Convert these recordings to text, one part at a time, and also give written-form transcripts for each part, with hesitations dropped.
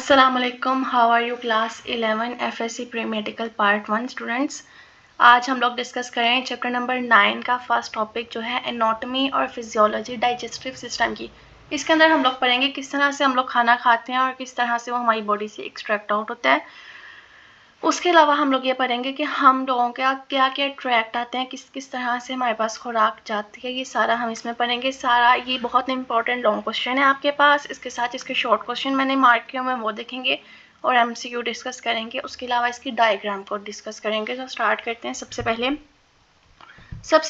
अस्सलाम वालेकुम, how are you class 11 FSc pre medical part 1 students. आज हम लोग डिस्कस करें चैप्टर नंबर 9 का फर्स्ट टॉपिक जो है एनाटॉमी और फिजियोलॉजी डाइजेस्टिव सिस्टम की। इसके अंदर हम लोग पढ़ेंगे किस तरह से हम लोग खाना खाते हैं और किस तरह से वो हमारी बॉडी से एक्सट्रैक्ट आउट होता है। उसके अलावा हम लोग ये पढ़ेंगे कि हम लोगों का क्या क्या ट्रैक्ट आते हैं, किस किस तरह से हमारे पास खुराक जाती है, ये सारा हम इसमें पढ़ेंगे। सारा ये बहुत इंपॉर्टेंट लॉन्ग क्वेश्चन है आपके पास, इसके साथ इसके शॉर्ट क्वेश्चन मैंने मार्क किए हुए वो देखेंगे और एमसीक्यू डिस्कस करेंगे। उसके अलावा इसकी डायग्राम को डिस्कस करेंगे। तो स्टार्ट करते हैं। सबसे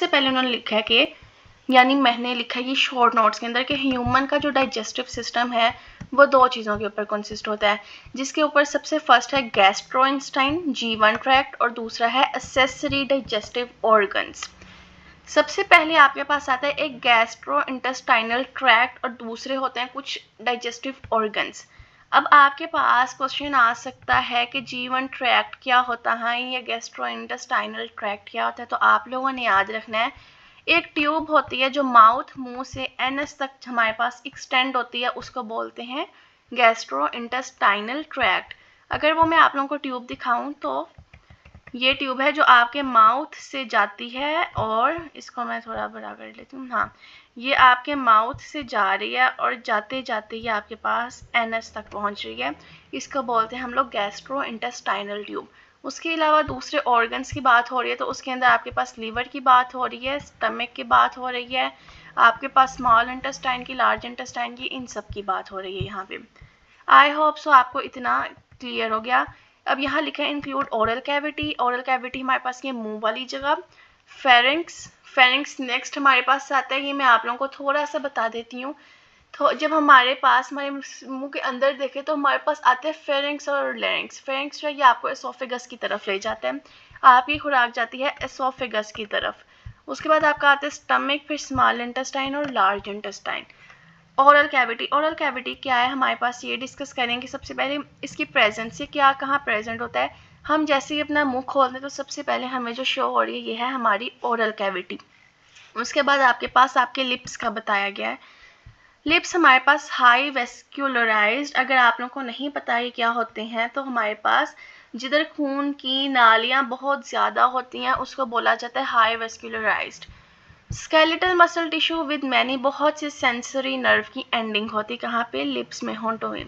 पहले उन्होंने लिखा है कि यानी मैंने लिखा है ये शॉर्ट नोट्स के अंदर कि ह्यूमन का जो डाइजेस्टिव सिस्टम है वो दो चीज़ों के ऊपर कंसिस्ट होता है, जिसके ऊपर सबसे फर्स्ट है गैस्ट्रोइंटेस्टाइन G1 ट्रैक्ट और दूसरा है एक्सेसरी डाइजेस्टिव ऑर्गन्स। सबसे पहले आपके पास आता है एक गैस्ट्रोइंटेस्टाइनल ट्रैक्ट और दूसरे होते हैं कुछ डाइजेस्टिव ऑर्गन्स। अब आपके पास क्वेश्चन आ सकता है कि G1 ट्रैक्ट क्या होता है या गैस्ट्रोइंटेस्टाइनल ट्रैक्ट क्या होता है। तो आप लोगों ने याद रखना है एक ट्यूब होती है जो माउथ मुंह से एनस तक हमारे पास एक्सटेंड होती है, उसको बोलते हैं गैस्ट्रोइंटेस्टाइनल ट्रैक्ट। अगर वो मैं आप लोगों को ट्यूब दिखाऊं तो ये ट्यूब है जो आपके माउथ से जाती है और इसको मैं थोड़ा बड़ा कर लेती हूँ। हाँ, ये आपके माउथ से जा रही है और जाते जाते ये आपके पास एनस तक पहुँच रही है। इसको बोलते हैं हम लोग गैस्ट्रोइंटेस्टाइनल ट्यूब। उसके अलावा दूसरे ऑर्गन्स की बात हो रही है तो उसके अंदर आपके पास लीवर की बात हो रही है, स्टमक की बात हो रही है, आपके पास स्मॉल इंटेस्टाइन की, लार्ज इंटेस्टाइन की, इन सब की बात हो रही है यहाँ पे। आई होप सो आपको इतना क्लियर हो गया। अब यहाँ लिखा है include oral cavity. Oral cavity हमारे पास ये मुंह वाली जगह। फेरिंक्स नेक्स्ट हमारे पास आता है, ये मैं आप लोगों को थोड़ा सा बता देती हूँ। तो जब हमारे मुंह के अंदर देखें तो हमारे पास आते हैं फेरिंक्स और लैरिंक्स। फेरिंक्स जो है ये आपको एसोफेगस की तरफ ले जाता है, आपकी खुराक जाती है एसोफेगस की तरफ। उसके बाद आपका आता है स्टमक, फिर स्मॉल इंटेस्टाइन और लार्ज इंटेस्टाइन। ओरल कैविटी क्या है हमारे पास ये डिस्कस करेंगे। सबसे पहले इसकी प्रेजेंस से क्या कहाँ प्रेजेंट होता है। हम जैसे ही अपना मुंह खोलते हैं तो सबसे पहले हमें जो शो हो रही है ये है हमारी ओरल कैविटी। उसके बाद आपके पास आपके लिप्स का बताया गया है। लिप्स हमारे पास हाई वेस्क्युलराइज्ड। अगर आप लोगों को नहीं पता है क्या होते हैं तो हमारे पास जिधर खून की नालियाँ बहुत ज़्यादा होती हैं उसको बोला जाता है high vascularised. Skeletal muscle tissue with many, बहुत से सेंसरी नर्व की एंडिंग होती कहाँ पे, लिप्स में, होंठों में।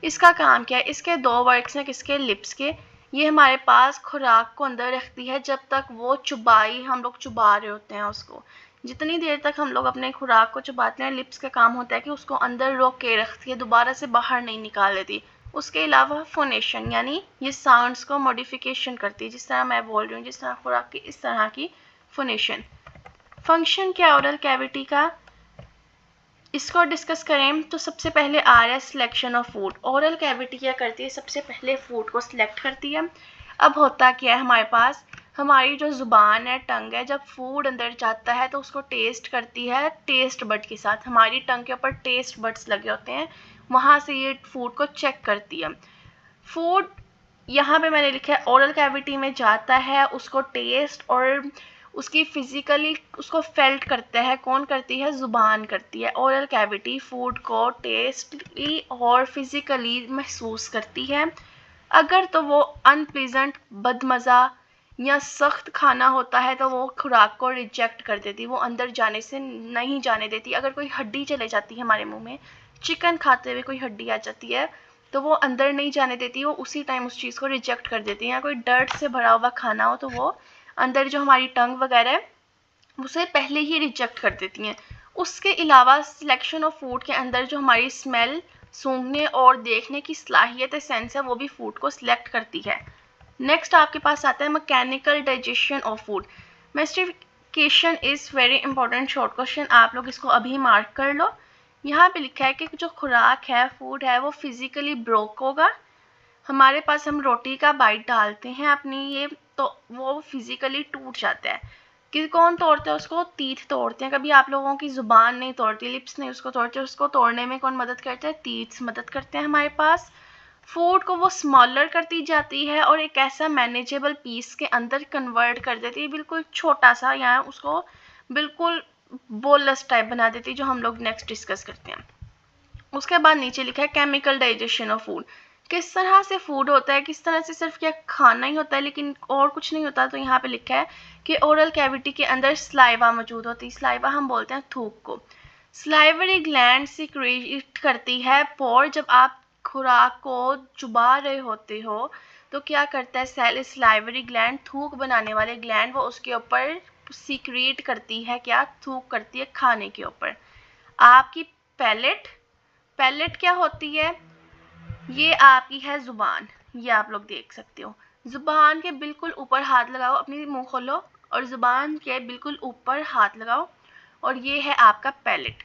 इसका काम क्या है, इसके दो वर्क्स हैं किसके, लिप्स के। ये हमारे पास खुराक को अंदर रखती है जब तक वो चुबाई हम लोग चुबा रहे होते हैं उसको। जितनी देर तक हम लोग अपने खुराक को चबाते हैं लिप्स का काम होता है कि उसको अंदर रोक के रखती है, दोबारा से बाहर नहीं निकाल देती। उसके अलावा फोनेशन यानी ये साउंड्स को मॉडिफिकेशन करती है, जिस तरह मैं बोल रही हूँ जिस तरह खुराक की, इस तरह की फोनेशन। फंक्शन क्या है ओरल कैविटी का, इसको डिस्कस करें तो सबसे पहले आ रहा है selection of food. Oral cavity क्या करती है, सबसे पहले फूड को सिलेक्ट करती है। अब होता क्या है हमारे पास, हमारी जो ज़ुबान है, टंग है, जब फूड अंदर जाता है तो उसको टेस्ट करती है टेस्ट बड के साथ। हमारी टंग के ऊपर टेस्ट बड्स लगे होते हैं, वहाँ से ये फूड को चेक करती है। फूड यहाँ पे मैंने लिखा है ओरल कैविटी में जाता है, उसको टेस्ट और उसकी फिजिकली उसको फेल्ट करता है। कौन करती है, ज़ुबान करती है। ओरल कैविटी फूड को टेस्टली और फिजिकली महसूस करती है। अगर तो वो अनप्लीजेंट, बदमज़ा या सख्त खाना होता है तो वो खुराक को रिजेक्ट कर देती, वो अंदर जाने से नहीं जाने देती। अगर कोई हड्डी चले जाती है हमारे मुंह में, चिकन खाते हुए कोई हड्डी आ जाती है तो वो अंदर नहीं जाने देती, वो उसी टाइम उस चीज़ को रिजेक्ट कर देती है। या कोई डर्ट से भरा हुआ खाना हो तो वो अंदर जो हमारी टंग वगैरह है उसे पहले ही रिजेक्ट कर देती हैं। उसके अलावा सिलेक्शन ऑफ फूड के अंदर जो हमारी स्मेल, सूंघने और देखने की सलाहियत है, सेंस है, वो भी फूड को सिलेक्ट करती है। नेक्स्ट आपके पास आता है mechanical digestion of food. Mastication is very important short question, आप लोग इसको अभी मार्क कर लो। यहाँ पे लिखा है कि जो खुराक है, फूड है, वो फिजिकली ब्रोक होगा। हमारे पास हम रोटी का बाइट डालते हैं अपनी ये, तो वो फिजिकली टूट जाता है। कि कौन तोड़ते हैं उसको, तीथ तोड़ते हैं। कभी आप लोगों की ज़ुबान नहीं तोड़ती, लिप्स नहीं उसको तोड़ते, उसको तोड़ने में कौन मदद करता है, तीथ मदद करते हैं हमारे पास। फूड को वो स्मॉलर करती जाती है और एक ऐसा मैनेजेबल पीस के अंदर कन्वर्ट कर देती है, बिल्कुल छोटा सा, या उसको बिल्कुल बोलस टाइप बना देती है, जो हम लोग नेक्स्ट डिस्कस करते हैं। उसके बाद नीचे लिखा है केमिकल डाइजेशन ऑफ फूड। किस तरह से फूड होता है, किस तरह से सिर्फ क्या खाना ही होता है लेकिन और कुछ नहीं होता। तो यहाँ पे लिखा है कि ओरल कैविटी के अंदर स्लाइवा मौजूद होती है। स्लाइवा हम बोलते हैं थूक को। स्लाइवरी ग्लैंड सिक्रीट करती है पोर। जब आप खुराक को चुबा रहे होते हो तो क्या करता है सेल स्लाइवरी ग्लैंड, थूक बनाने वाले ग्लैंड, वो उसके ऊपर सीक्रेट करती है, क्या थूक करती है खाने के ऊपर। आपकी पैलेट, पैलेट क्या होती है, ये आपकी है जुबान। ये आप लोग देख सकते हो, जुबान के बिल्कुल ऊपर हाथ लगाओ, अपनी मुंह खोलो और जुबान के बिल्कुल ऊपर हाथ लगाओ, और ये है आपका पैलेट।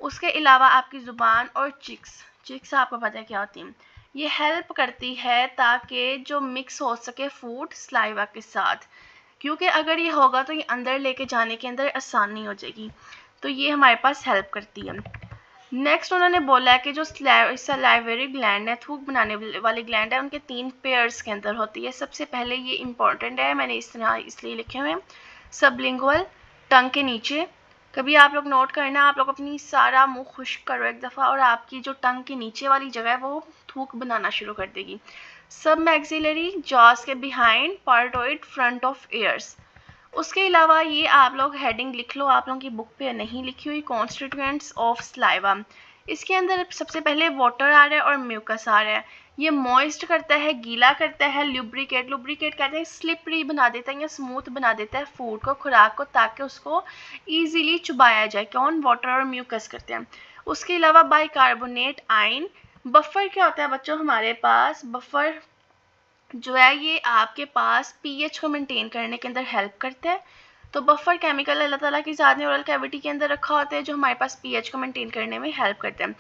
उसके अलावा आपकी जुबान और चिक्स, चिक्स आपको पता है क्या होती है, ये हेल्प करती है ताकि जो मिक्स हो सके फूड स्लाइवा के साथ, क्योंकि अगर ये होगा तो ये अंदर लेके जाने के अंदर आसानी हो जाएगी। तो ये हमारे पास हेल्प करती है। नेक्स्ट उन्होंने बोला है कि जो सलाइवरी ग्लैंड है, थूक बनाने वाली ग्लैंड है, उनके 3 पेयर्स के अंदर होती है। सबसे पहले ये इंपॉर्टेंट है, मैंने इस तरह इसलिए लिखे हुए हैं, सबलिंगुअल, टंग के नीचे। कभी आप लोग नोट करना, आप लोग अपनी सारा मुंह खुश्क करो एक दफ़ा और आपकी जो टंग के नीचे वाली जगह है वो थूक बनाना शुरू कर देगी। सब मैक्सिलरी, जॉस के बिहाइंड, पार्टोइड, फ्रंट ऑफ ईयर्स। उसके अलावा ये आप लोग हेडिंग लिख लो, आप लोगों की बुक पे नहीं लिखी हुई, कॉन्स्टिट्यूएंट्स ऑफ स्लाइवा। इसके अंदर सबसे पहले वाटर आ रहा है और म्यूकस आ रहा है। ये मॉइस्ट करता है, गीला करता है, लुब्रिकेट, लुब्रिकेट कहते हैं स्लिपरी बना देता है या स्मूथ बना देता है फूड को, खुराक को, ताकि उसको ईजिली चुबाया जाए। कौन? वाटर और म्यूकस करते हैं। उसके अलावा बाइकार्बोनेट आयन। बफर क्या होता है बच्चों हमारे पास? बफर जो है ये आपके पास पीएच को मेंटेन करने के अंदर हेल्प करता है। तो बफर केमिकल अल्लाह ताला की ज़ात ने ओरल कैविटी के अंदर रखा होता है जो हमारे पास पीएच को मेंटेन करने में हेल्प करता है।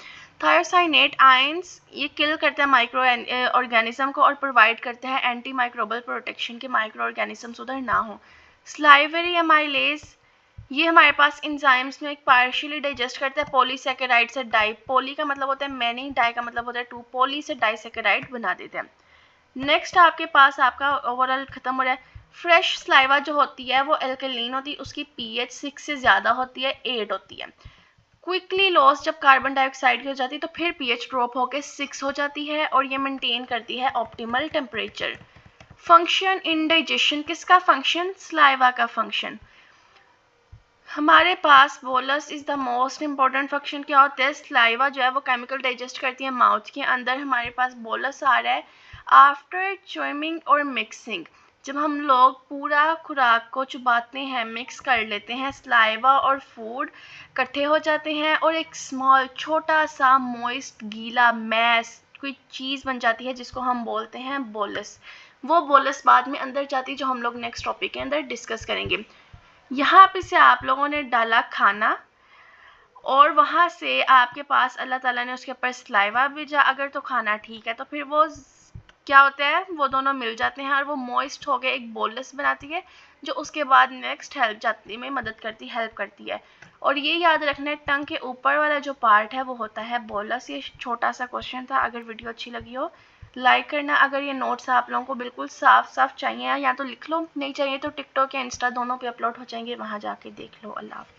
थायोसाइनेट आयंस ये किल करता है माइक्रो ऑर्गेनिज्म को और प्रोवाइड करता है एंटी माइक्रोबल प्रोटेक्शन के माइक्रो ऑर्गेनिज्म उधर ना हो। स्लाइवरी एमाइलेज ये हमारे पास इंजाइम्स में एक पार्शियली डाइजेस्ट करता है पॉलीसेकेराइड से डाई, पोली का मतलब होता है मैनी, डाई का मतलब होता है टू, पोली से डाइसेकेराइड बना देते हैं। नेक्स्ट आपके पास आपका ओवरऑल खत्म हो रहा है। फ्रेश स्लाइवा जो होती है वो एल्कलीन होती है, उसकी पीएच 6 से ज़्यादा होती है, 8 होती है। क्विकली लॉस जब कार्बन डाइऑक्साइड की हो जाती है तो फिर पीएच ड्रॉप होकर 6 हो जाती है और ये मेंटेन करती है optimal temperature. Function in digestion, किसका फंक्शन? स्लाइवा का फंक्शन। हमारे पास bolus is the most important function. क्या होता है? स्लाइवा जो है वो केमिकल डाइजेस्ट करती है माउथ के अंदर। हमारे पास बोलस आ रहा है आफ्टर च्यूइंग और मिक्सिंग। जब हम लोग पूरा खुराक को चुबाते हैं, मिक्स कर लेते हैं, स्लाइवा और फूड इकट्ठे हो जाते हैं और एक स्मॉल छोटा सा मॉइस्ट गीला मैस कोई चीज़ बन जाती है जिसको हम बोलते हैं बोलस। वो बोलस बाद में अंदर जाती है जो हम लोग नेक्स्ट टॉपिक के अंदर डिस्कस करेंगे। यहाँ पे से आप लोगों ने डाला खाना और वहाँ से आपके पास अल्लाह ताला ने उसके ऊपर सलाइवा भेजा। अगर तो खाना ठीक है तो फिर वो क्या होता है, वो दोनों मिल जाते हैं और वो मॉइस्ट हो गए एक बोलस बनाती है जो उसके बाद नेक्स्ट हेल्प जाती में मदद करती, हेल्प करती है। और ये याद रखना है टंग के ऊपर वाला जो पार्ट है वो होता है बोलस। ये छोटा सा क्वेश्चन था। अगर वीडियो अच्छी लगी हो लाइक करना। अगर ये नोट्स आप लोगों को बिल्कुल साफ साफ चाहिए या तो लिख लो, नहीं चाहिए तो टिकटॉक या इंस्टा दोनों पे अपलोड हो जाएंगे, वहाँ जाके देख लो। अल्लाह हाफ़िज़।